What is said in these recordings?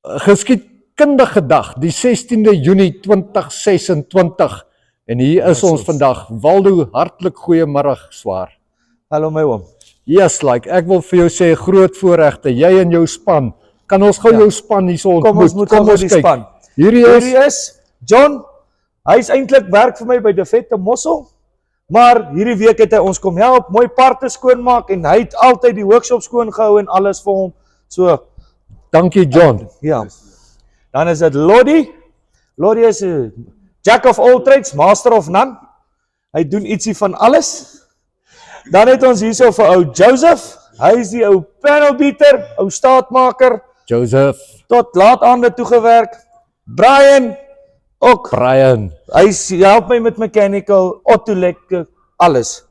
Geskiedkundige dag, die 16de Junie 2026. En hier is ons vandag. Waldo, hartlik goeiemôre Swaar. Hallo my oom. Yes, ek wil vir jou sê groot voorregte, jy en jou span. Kan ons gou jou span hierso ontmoet? Kom ons moet gou die span. Hierdie is John. Hy is eintlik werk vir my by De Vette Mossel. Maar hierdie week het hy ons kom help, mooi parte skoonmaak en hy het altyd die workshop skoon gehou en alles vir hom. So, dankie John. Ja. Dan is dit Lodi. Lodi is 'n jack of all trades, master of none. Hy doen ietsie van alles. Dan het ons hierso vir ou Joseph. Hy is die ou panel beater, ou staatmaker. Joseph. Tot laat aande toe gewerk. Brian ook. Brian. Hy help my met mechanical, autolek, alles.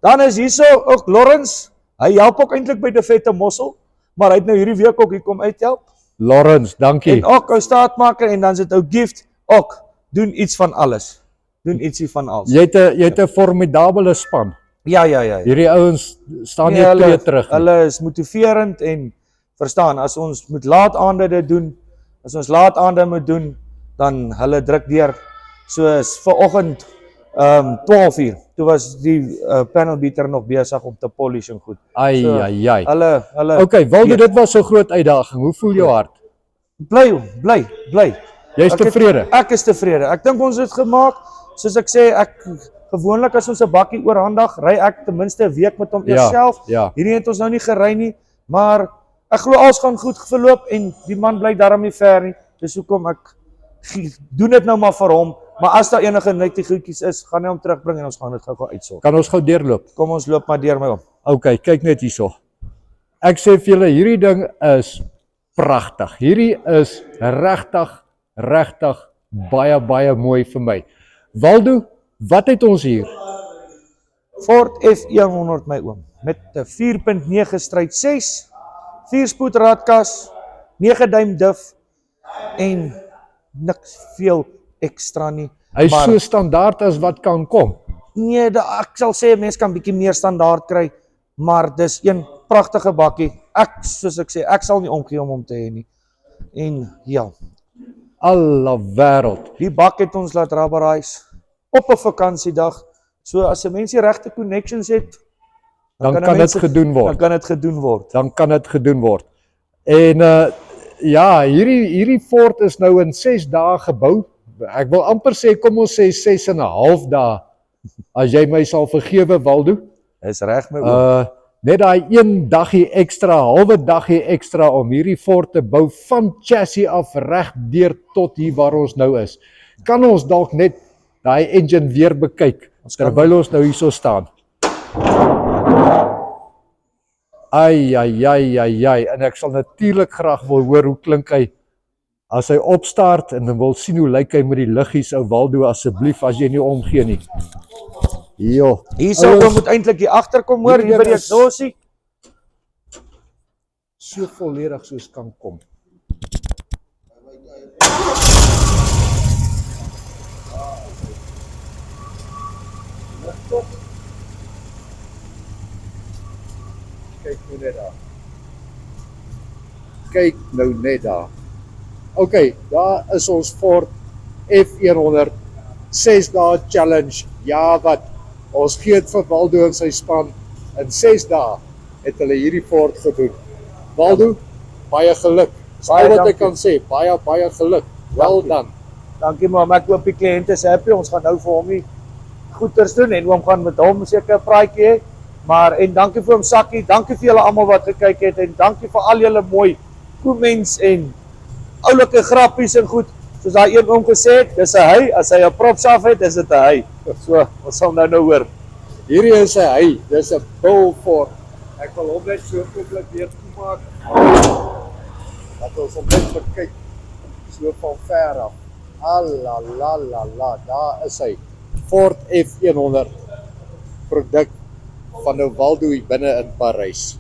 Dan is hierso ook Lawrence. Hy help ook eintlik by De Vette Mossel, maar hy het nou hierdie week ook hier kom uithelp. Lawrence, dankie. En ook ou staatmaker en dan sit ou Gift ook doen iets van alles. Doen ietsie van alles. Jy het 'n formidabele span. Ja. Hierdie ouens staan nie twee terug nie. Hulle is motiverend en verstaan, as ons moet laat aande dit doen, as ons laat aande moet doen, dan hulle druk deur. Soos vanoggend 12 uur. Toe was die panel beater nog besig om te polish en goed. Ai. Hulle Okay, Waldo, dit was 'n groot uitdaging. Hoe voel jou hart? Bly. Jy's tevrede? Ek is tevrede. Ek dink ons het gemaak. Soos ek sê, gewoonlik as ons 'n bakkie oorhandig, ry ek ten minste 'n week met hom eers self. Ja. Hierdie het ons nou nie gery nie, maar ek glo alles gaan goed verloop en die man bly darm nie ver nie. Dis hoekom ek doen dit nou maar vir hom. Maar as daar enige nette goedjies is, gaan hy hom terugbring en ons gaan dit gou uitsorg. Kan ons gou deurloop? Kom ons loop maar deur my om. Okay, kyk net hierso. Ek sê vir julle, hierdie ding is pragtig. Hierdie is regtig baie mooi vir my. Waldo, wat het ons hier? Ford F100 my oom, met 'n 4.9 stryd 6, 4-spoed raadkas, 9 duim diff en niks veel ekstra nie. Hy is so standaard as wat kan kom. Nee, ek sal sê 'n mens kan bietjie meer standaard kry, maar dis een pragtige bakkie. Soos ek sê, ek sal nie omgee om hom te hê nie. En ja, Alle wêreld. die bak het ons laat rubberise op 'n vakansiedag. So as 'n mens die regte connections het, Dan kan dit gedoen word. Dan kan dit gedoen word. En ja, hierdie fort is nou in 6 dae gebou. Ek wil amper sê, kom ons sê 6 en 'n half dae. As jy my sal vergewe, Waldo. Is reg my oom. Net daai een daggie ekstra, halwe daggie ekstra om hierdie fort te bou van chassis af reg deur tot hier waar ons nou is. Kan ons dalk net daai engine weer bekyk terwyl ons nou hierso staan? Ai, en ek sal natuurlik graag wil hoor hoe klink hy as hy opstart en dan wil sien hoe lyk hy met die liggies, ou Waldo, asseblief as jy nie omgee nie. Jo. Hierso moet eintlik hier agter kom hoor, hier by die exhausie. So volledig soos kan kom. Kyk nou net daar. Okay, daar is ons Ford F100 6 dae challenge. Ja wat, ons gee dit vir Waldo en sy span. In 6 dae het hulle hierdie Ford gedoen. Waldo, baie geluk. Baie wat ek kan sê, baie geluk. Well done. Dankie maar, ek hoop die kliënt is happy. Ons gaan nou vir hom die goeders doen en oom gaan met hom seker 'n praatjie hê. Maar en dankie vir hom Sakkie, dankie vir julle almal wat gekyk het en dankie vir al julle mooi comments en oulike grappies en goed. Soos daai een oom gesê het, dis 'n hy, as hy 'n prop af het, is dit 'n hy. So, ons sal nou hoor. Hierdie is 'n hy, dis 'n Bull Ford. Ek wil hom net so kompleet weer toemaak. Dat ons hom net bekyk so van ver af. Daar is hy. Ford F100 produk van nou Waldo hier binne in Parys.